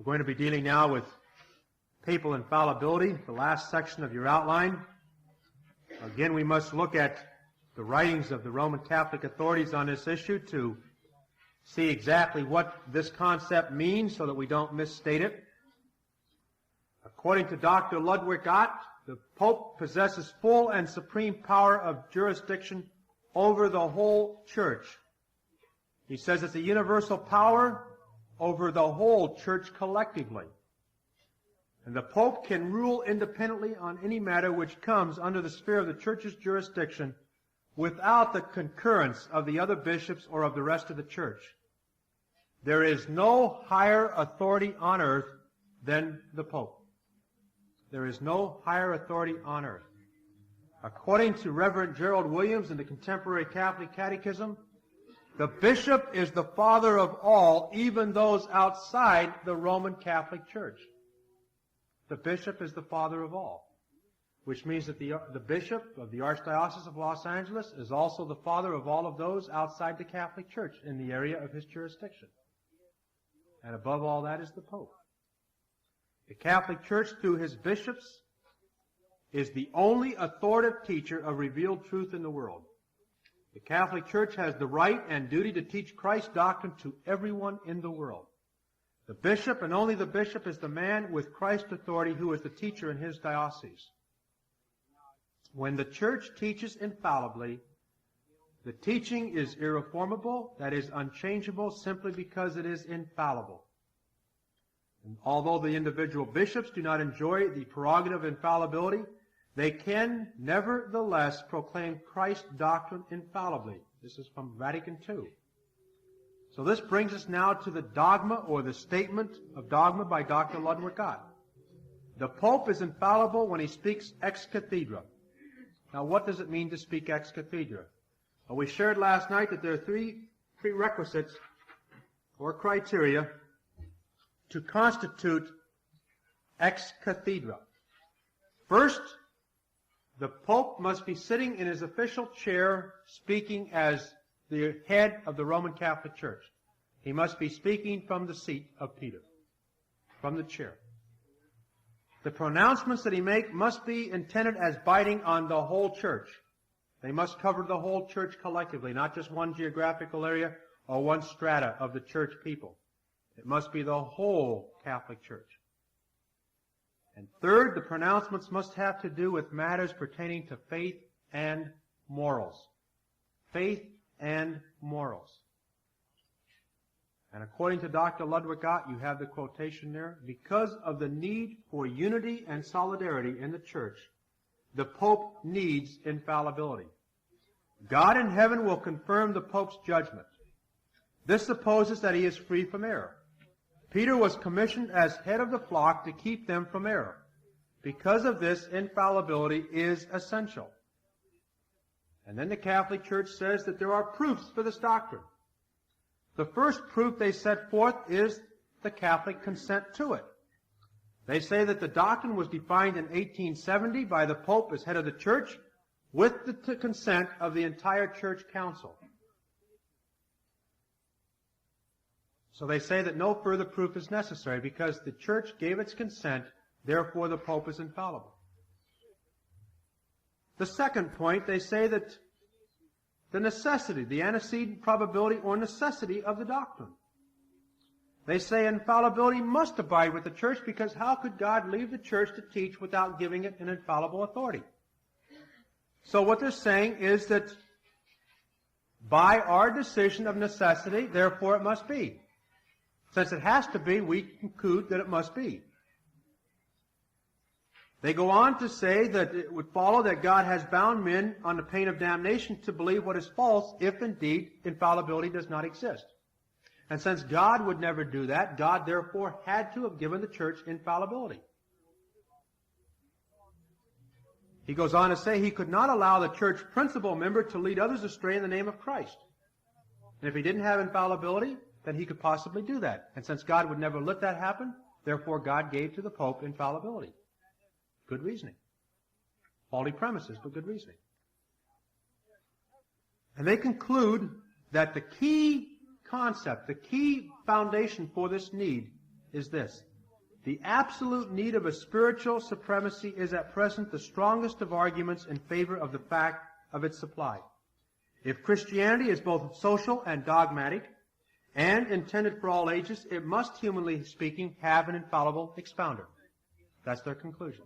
We're going to be dealing now with papal infallibility, the last section of your outline. Again, we must look at the writings of the Roman Catholic authorities on this issue to see exactly what this concept means so that we don't misstate it. According to Dr. Ludwig Ott, the Pope possesses full and supreme power of jurisdiction over the whole Church. He says it's a universal power over the whole Church collectively. And the Pope can rule independently on any matter which comes under the sphere of the Church's jurisdiction without the concurrence of the other bishops or of the rest of the Church. There is no higher authority on earth than the Pope. There is no higher authority on earth. According to Reverend Gerald Williams in the Contemporary Catholic Catechism, the bishop is the father of all, even those outside the Roman Catholic Church. The bishop is the father of all, which means that the bishop of the Archdiocese of Los Angeles is also the father of all of those outside the Catholic Church in the area of his jurisdiction. And above all that is the Pope. The Catholic Church, through his bishops, is the only authoritative teacher of revealed truth in the world. The Catholic Church has the right and duty to teach Christ's doctrine to everyone in the world. The bishop, and only the bishop, is the man with Christ's authority who is the teacher in his diocese. When the Church teaches infallibly, the teaching is irreformable, that is, unchangeable, simply because it is infallible. And although the individual bishops do not enjoy the prerogative of infallibility, they can nevertheless proclaim Christ's doctrine infallibly. This is from Vatican II. So this brings us now to the dogma, or the statement of dogma by Dr. Ludwig Ott. The Pope is infallible when he speaks ex cathedra. Now, what does it mean to speak ex cathedra? Well, we shared last night that there are three prerequisites or criteria to constitute ex cathedra. First, the Pope must be sitting in his official chair speaking as the head of the Roman Catholic Church. He must be speaking from the seat of Peter, from the chair. The pronouncements that he makes must be intended as binding on the whole Church. They must cover the whole Church collectively, not just one geographical area or one strata of the Church people. It must be the whole Catholic Church. And third, the pronouncements must have to do with matters pertaining to faith and morals. Faith and morals. And according to Dr. Ludwig Ott, you have the quotation there, because of the need for unity and solidarity in the Church, the Pope needs infallibility. God in heaven will confirm the Pope's judgment. This supposes that he is free from error. Peter was commissioned as head of the flock to keep them from error. Because of this, infallibility is essential. And then the Catholic Church says that there are proofs for this doctrine. The first proof they set forth is the Catholic consent to it. They say that the doctrine was defined in 1870 by the Pope as head of the Church with the consent of the entire Church Council. So they say that no further proof is necessary because the Church gave its consent, therefore the Pope is infallible. The second point, they say that the necessity, the antecedent probability or necessity of the doctrine. They say infallibility must abide with the Church because how could God leave the Church to teach without giving it an infallible authority? So what they're saying is that by our decision of necessity, therefore it must be. Since it has to be, we conclude that it must be. They go on to say that it would follow that God has bound men on the pain of damnation to believe what is false if indeed infallibility does not exist. And since God would never do that, God therefore had to have given the Church infallibility. He goes on to say he could not allow the Church principal member to lead others astray in the name of Christ. And if he didn't have infallibility, then he could possibly do that. And since God would never let that happen, therefore God gave to the Pope infallibility. Good reasoning. Faulty premises, but good reasoning. And they conclude that the key concept, the key foundation for this need is this. The absolute need of a spiritual supremacy is at present the strongest of arguments in favor of the fact of its supply. If Christianity is both social and dogmatic, and intended for all ages, it must, humanly speaking, have an infallible expounder. That's their conclusion.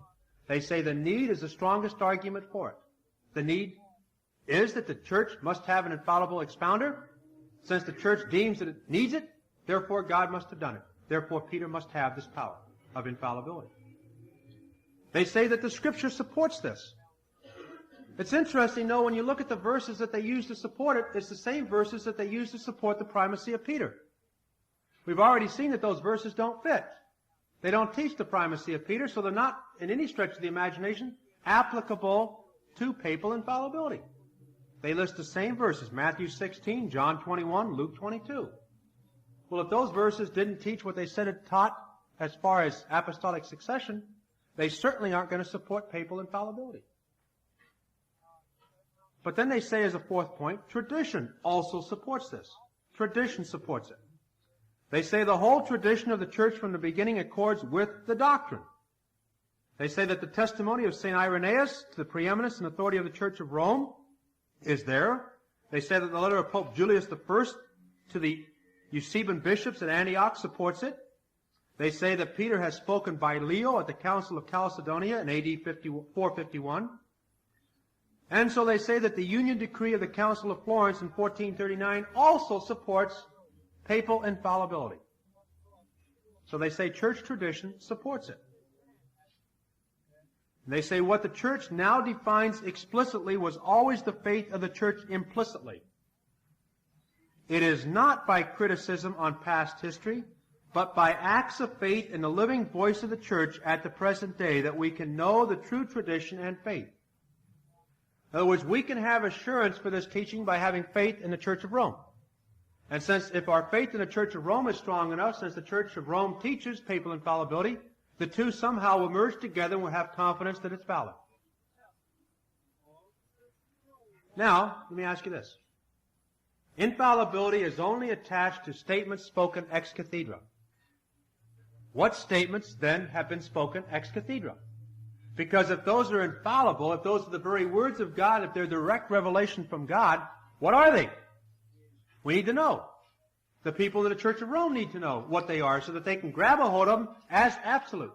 They say the need is the strongest argument for it. The need is that the church must have an infallible expounder. Since the church deems that it needs it, therefore God must have done it. Therefore Peter must have this power of infallibility. They say that the Scripture supports this. It's interesting, though, when you look at the verses that they use to support it, it's the same verses that they use to support the primacy of Peter. We've already seen that those verses don't fit. They don't teach the primacy of Peter, so they're not, in any stretch of the imagination, applicable to papal infallibility. They list the same verses, Matthew 16, John 21, Luke 22. Well, if those verses didn't teach what they said it taught as far as apostolic succession, they certainly aren't going to support papal infallibility. But then they say as a fourth point, tradition also supports this. Tradition supports it. They say the whole tradition of the church from the beginning accords with the doctrine. They say that the testimony of St. Irenaeus to the preeminence and authority of the Church of Rome is there. They say that the letter of Pope Julius I to the Eusebian bishops at Antioch supports it. They say that Peter has spoken by Leo at the Council of Chalcedonia in AD 451. And so they say that the union decree of the Council of Florence in 1439 also supports papal infallibility. So they say church tradition supports it. And they say what the church now defines explicitly was always the faith of the church implicitly. It is not by criticism on past history, but by acts of faith in the living voice of the church at the present day that we can know the true tradition and faith. In other words, we can have assurance for this teaching by having faith in the Church of Rome. And since if our faith in the Church of Rome is strong enough, since the Church of Rome teaches papal infallibility, the two somehow will merge together and we'll have confidence that it's valid. Now, let me ask you this. Infallibility is only attached to statements spoken ex cathedra. What statements then have been spoken ex cathedra? Because if those are infallible, if those are the very words of God, if they're direct revelation from God, what are they? We need to know. The people of the Church of Rome need to know what they are so that they can grab a hold of them as absolute.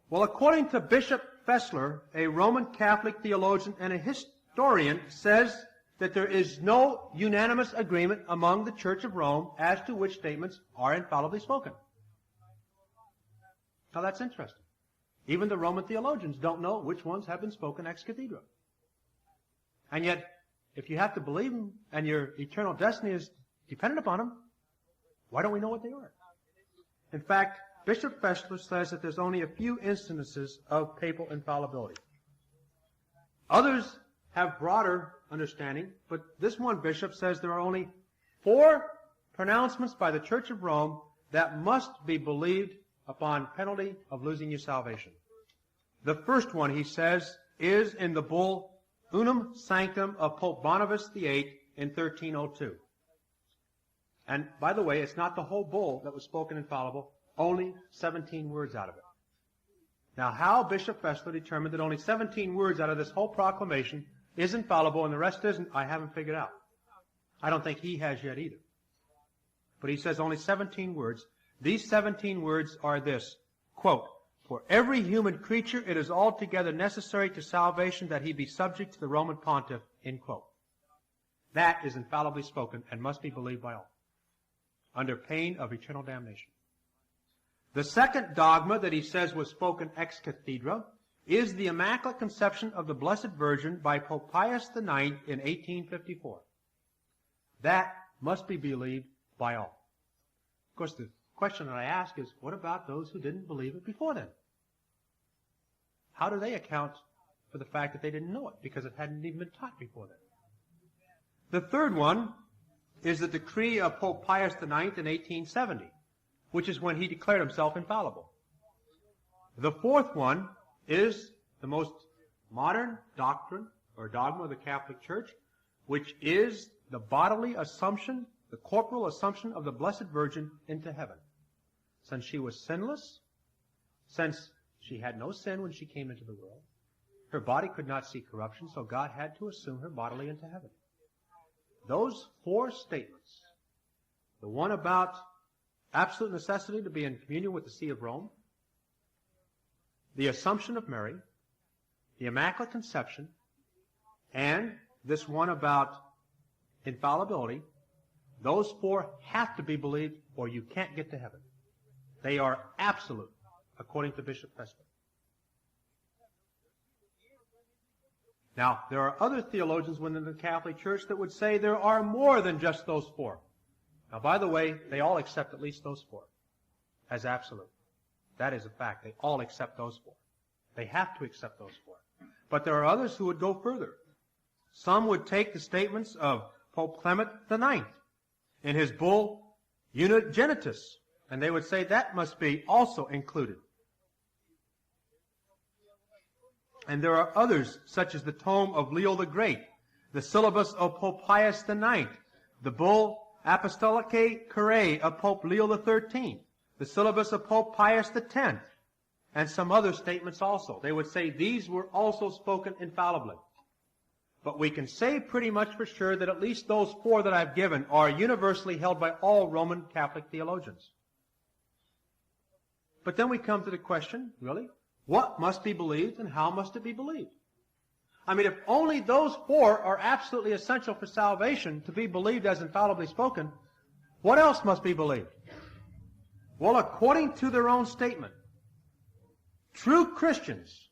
Well, according to Bishop Fessler, a Roman Catholic theologian and a historian, says that there is no unanimous agreement among the Church of Rome as to which statements are infallibly spoken. Now that's interesting. Even the Roman theologians don't know which ones have been spoken ex cathedra. And yet, if you have to believe them and your eternal destiny is dependent upon them, why don't we know what they are? In fact, Bishop Fessler says that there's only a few instances of papal infallibility. Others have broader understanding, but this one bishop says there are only 4 pronouncements by the Church of Rome that must be believed upon penalty of losing your salvation. The first one, he says, is in the bull Unum Sanctum of Pope Boniface VIII in 1302. And by the way, it's not the whole bull that was spoken infallible, only 17 words out of it. Now, how Bishop Fessler determined that only 17 words out of this whole proclamation is infallible and the rest isn't, I haven't figured out. I don't think he has yet either. But he says only 17 words. These 17 words are this, quote, "For every human creature it is altogether necessary to salvation that he be subject to the Roman pontiff," end quote. That is infallibly spoken and must be believed by all, under pain of eternal damnation. The second dogma that he says was spoken ex cathedra is the Immaculate Conception of the Blessed Virgin by Pope Pius IX in 1854. That must be believed by all. Of course, the question that I ask is, what about those who didn't believe it before then? How do they account for the fact that they didn't know it because it hadn't even been taught before then? The third one is the decree of Pope Pius IX in 1870, which is when he declared himself infallible. The fourth one is the most modern doctrine or dogma of the Catholic Church, which is the bodily assumption, the corporal assumption of the Blessed Virgin into heaven. since she was sinless, since she had no sin when she came into the world. Her body could not see corruption, so God had to assume her bodily into heaven. Those four statements, the one about absolute necessity to be in communion with the See of Rome, the Assumption of Mary, the Immaculate Conception, and this one about infallibility, those four have to be believed or you can't get to heaven. They are absolute, according to Bishop Preston. Now, there are other theologians within the Catholic Church that would say there are more than just those four. Now, by the way, they all accept at least those four as absolute. That is a fact. They all accept those four. They have to accept those four. But there are others who would go further. Some would take the statements of Pope Clement IX in his bull Unigenitus, and they would say that must be also included. And there are others, such as the tome of Leo the Great, the syllabus of Pope Pius IX, the bull Apostolicae Curae of Pope Leo XIII, the syllabus of Pope Pius X, and some other statements also. They would say these were also spoken infallibly. But we can say pretty much for sure that at least those four that I've given are universally held by all Roman Catholic theologians. But then we come to the question, really, what must be believed and how must it be believed? I mean, if only those four are absolutely essential for salvation to be believed as infallibly spoken, what else must be believed? Well, according to their own statement, true Christians,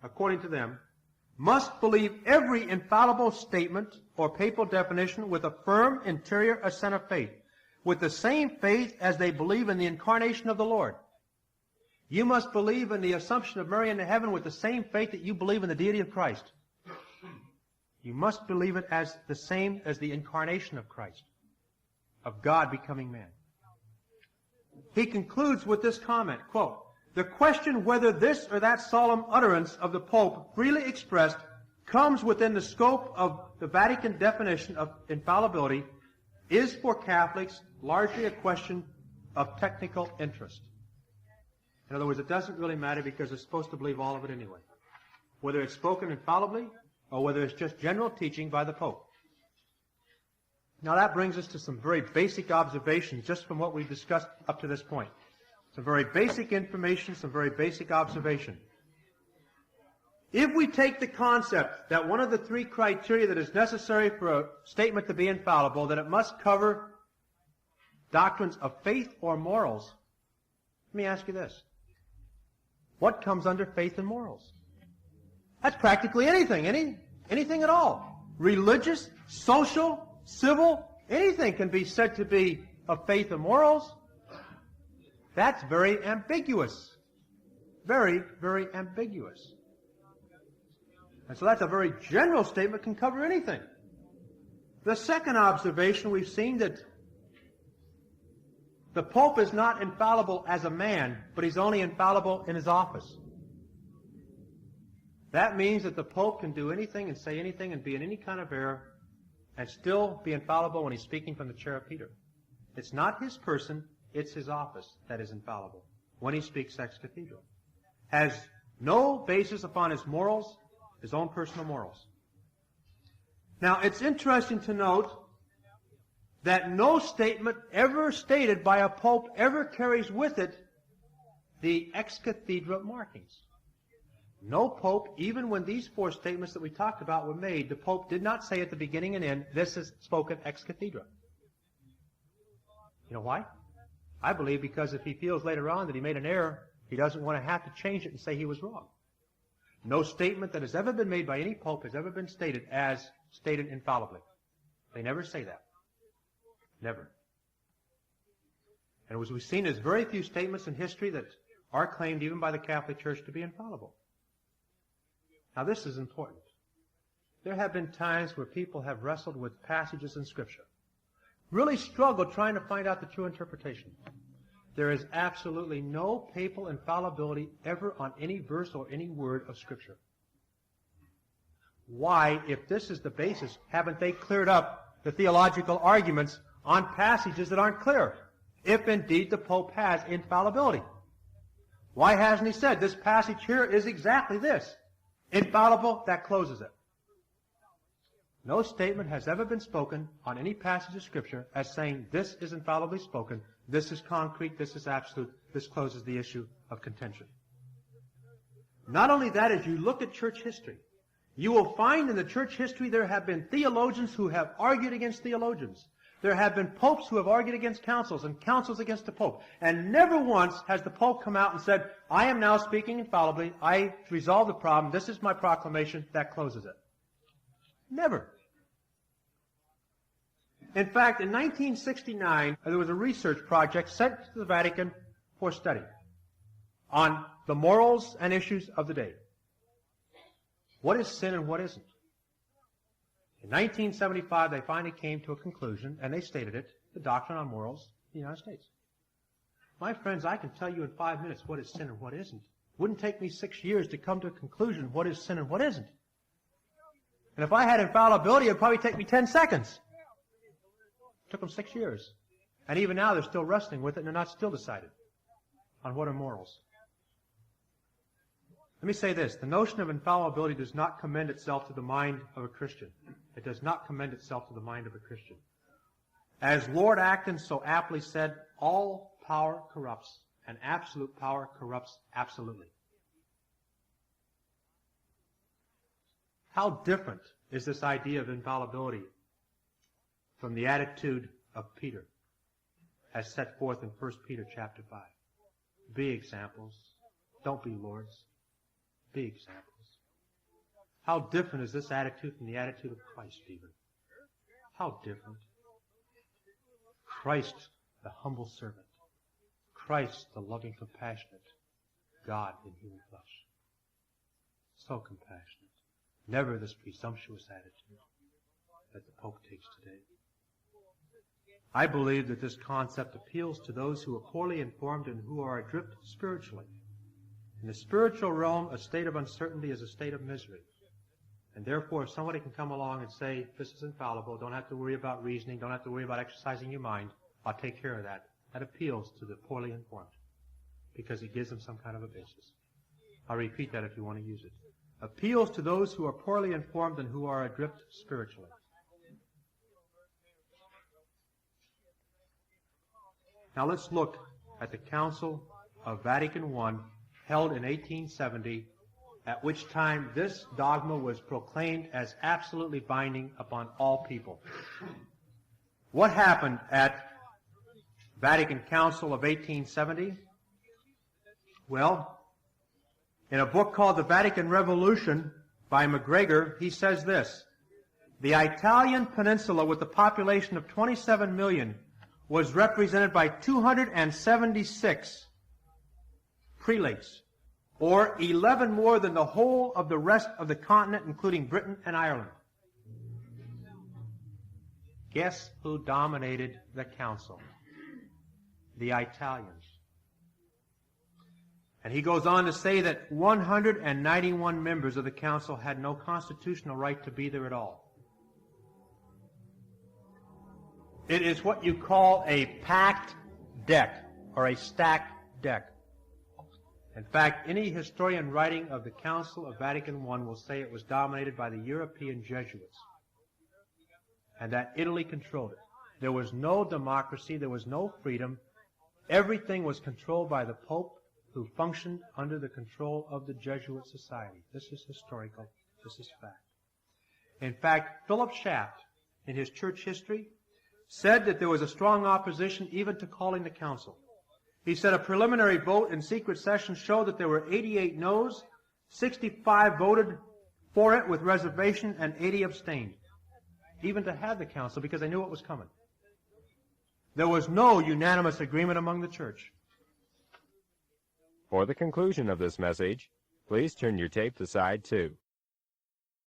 according to them, must believe every infallible statement or papal definition with a firm interior assent of faith, with the same faith as they believe in the incarnation of the Lord. You must believe in the Assumption of Mary into heaven with the same faith that you believe in the deity of Christ. You must believe it as the same as the incarnation of Christ, of God becoming man. He concludes with this comment, quote, "The question whether this or that solemn utterance of the Pope freely expressed comes within the scope of the Vatican definition of infallibility is for Catholics largely a question of technical interest." In other words, it doesn't really matter because they're supposed to believe all of it anyway, whether it's spoken infallibly or whether it's just general teaching by the Pope. Now that brings us to some very basic observations just from what we've discussed up to this point. Some very basic information, some very basic observation. If we take the concept that one of the three criteria that is necessary for a statement to be infallible, that it must cover doctrines of faith or morals, let me ask you this. What comes under faith and morals? That's practically anything, anything at all. Religious, social, civil, anything can be said to be of faith and morals. That's very ambiguous. Very, very ambiguous. And so that's a very general statement, can cover anything. The second observation, we've seen that the Pope is not infallible as a man, but he's only infallible in his office. That means that the Pope can do anything and say anything and be in any kind of error and still be infallible when he's speaking from the chair of Peter. It's not his person, it's his office that is infallible when he speaks ex cathedra. Has no basis upon his morals, his own personal morals. Now, it's interesting to note that no statement ever stated by a pope ever carries with it the ex cathedra markings. No pope, even when these four statements that we talked about were made, the pope did not say at the beginning and end, this is spoken ex cathedra. You know why? I believe because if he feels later on that he made an error, he doesn't want to have to change it and say he was wrong. No statement that has ever been made by any pope has ever been stated as stated infallibly. They never say that. Never. And as we've seen, there's very few statements in history that are claimed even by the Catholic Church to be infallible. Now this is important. There have been times where people have wrestled with passages in Scripture, really struggled trying to find out the true interpretation. There is absolutely no papal infallibility ever on any verse or any word of Scripture. Why, if this is the basis, haven't they cleared up the theological arguments on passages that aren't clear? if indeed the Pope has infallibility. Why hasn't he said this passage here is exactly this? Infallible, that closes it. No statement has ever been spoken on any passage of Scripture as saying this is infallibly spoken, this is concrete, this is absolute, this closes the issue of contention. Not only that, as you look at church history, you will find in the church history there have been theologians who have argued against theologians. There have been popes who have argued against councils and councils against the Pope. And never once has the Pope come out and said, I am now speaking infallibly, I resolved the problem, this is my proclamation, that closes it. Never. In fact, in 1969, there was a research project sent to the Vatican for study on the morals and issues of the day. What is sin and what isn't? In 1975, they finally came to a conclusion, and they stated it, the Doctrine on Morals in the United States. My friends, I can tell you in 5 minutes what is sin and what isn't. It wouldn't take me 6 years to come to a conclusion what is sin and what isn't. And if I had infallibility, it would probably take me 10 seconds. It took them 6 years. And even now, they're still wrestling with it, and they're not still decided on what are morals. Let me say this. The notion of infallibility does not commend itself to the mind of a Christian. It does not commend itself to the mind of a Christian. As Lord Acton so aptly said, all power corrupts, and absolute power corrupts absolutely. How different is this idea of infallibility from the attitude of Peter as set forth in 1 Peter chapter 5? Be examples. Don't be lords. Be examples. How different is this attitude from the attitude of Christ even? How different. Christ, the humble servant. Christ, the loving, compassionate God in human flesh. So compassionate. Never this presumptuous attitude that the Pope takes today. I believe that this concept appeals to those who are poorly informed and who are adrift spiritually. In the spiritual realm, a state of uncertainty is a state of misery. And therefore, if somebody can come along and say, this is infallible, don't have to worry about reasoning, don't have to worry about exercising your mind, I'll take care of that. That appeals to the poorly informed because it gives them some kind of a basis. I'll repeat that if you want to use it. Appeals to those who are poorly informed and who are adrift spiritually. Now let's look at the Council of Vatican I, held in 1870, at which time this dogma was proclaimed as absolutely binding upon all people. What happened at Vatican Council of 1870? Well, in a book called The Vatican Revolution by MacGregor, he says this: the Italian peninsula, with a population of 27 million, was represented by 276 prelates, or 11 more than the whole of the rest of the continent, including Britain and Ireland. Guess who dominated the council? The Italians. And he goes on to say that 191 members of the council had no constitutional right to be there at all. It is what you call a packed deck, or a stacked deck. In fact, any historian writing of the Council of Vatican I will say it was dominated by the European Jesuits, and that Italy controlled it. There was no democracy, there was no freedom. Everything was controlled by the Pope, who functioned under the control of the Jesuit society. This is historical. This is fact. In fact, Philip Schaft, in his church history, said that there was a strong opposition even to calling the council. He said a preliminary vote in secret session showed that there were 88 noes, 65 voted for it with reservation, and 80 abstained, even to have the council, because they knew it was coming. There was no unanimous agreement among the church. For the conclusion of this message, please turn your tape to side 2.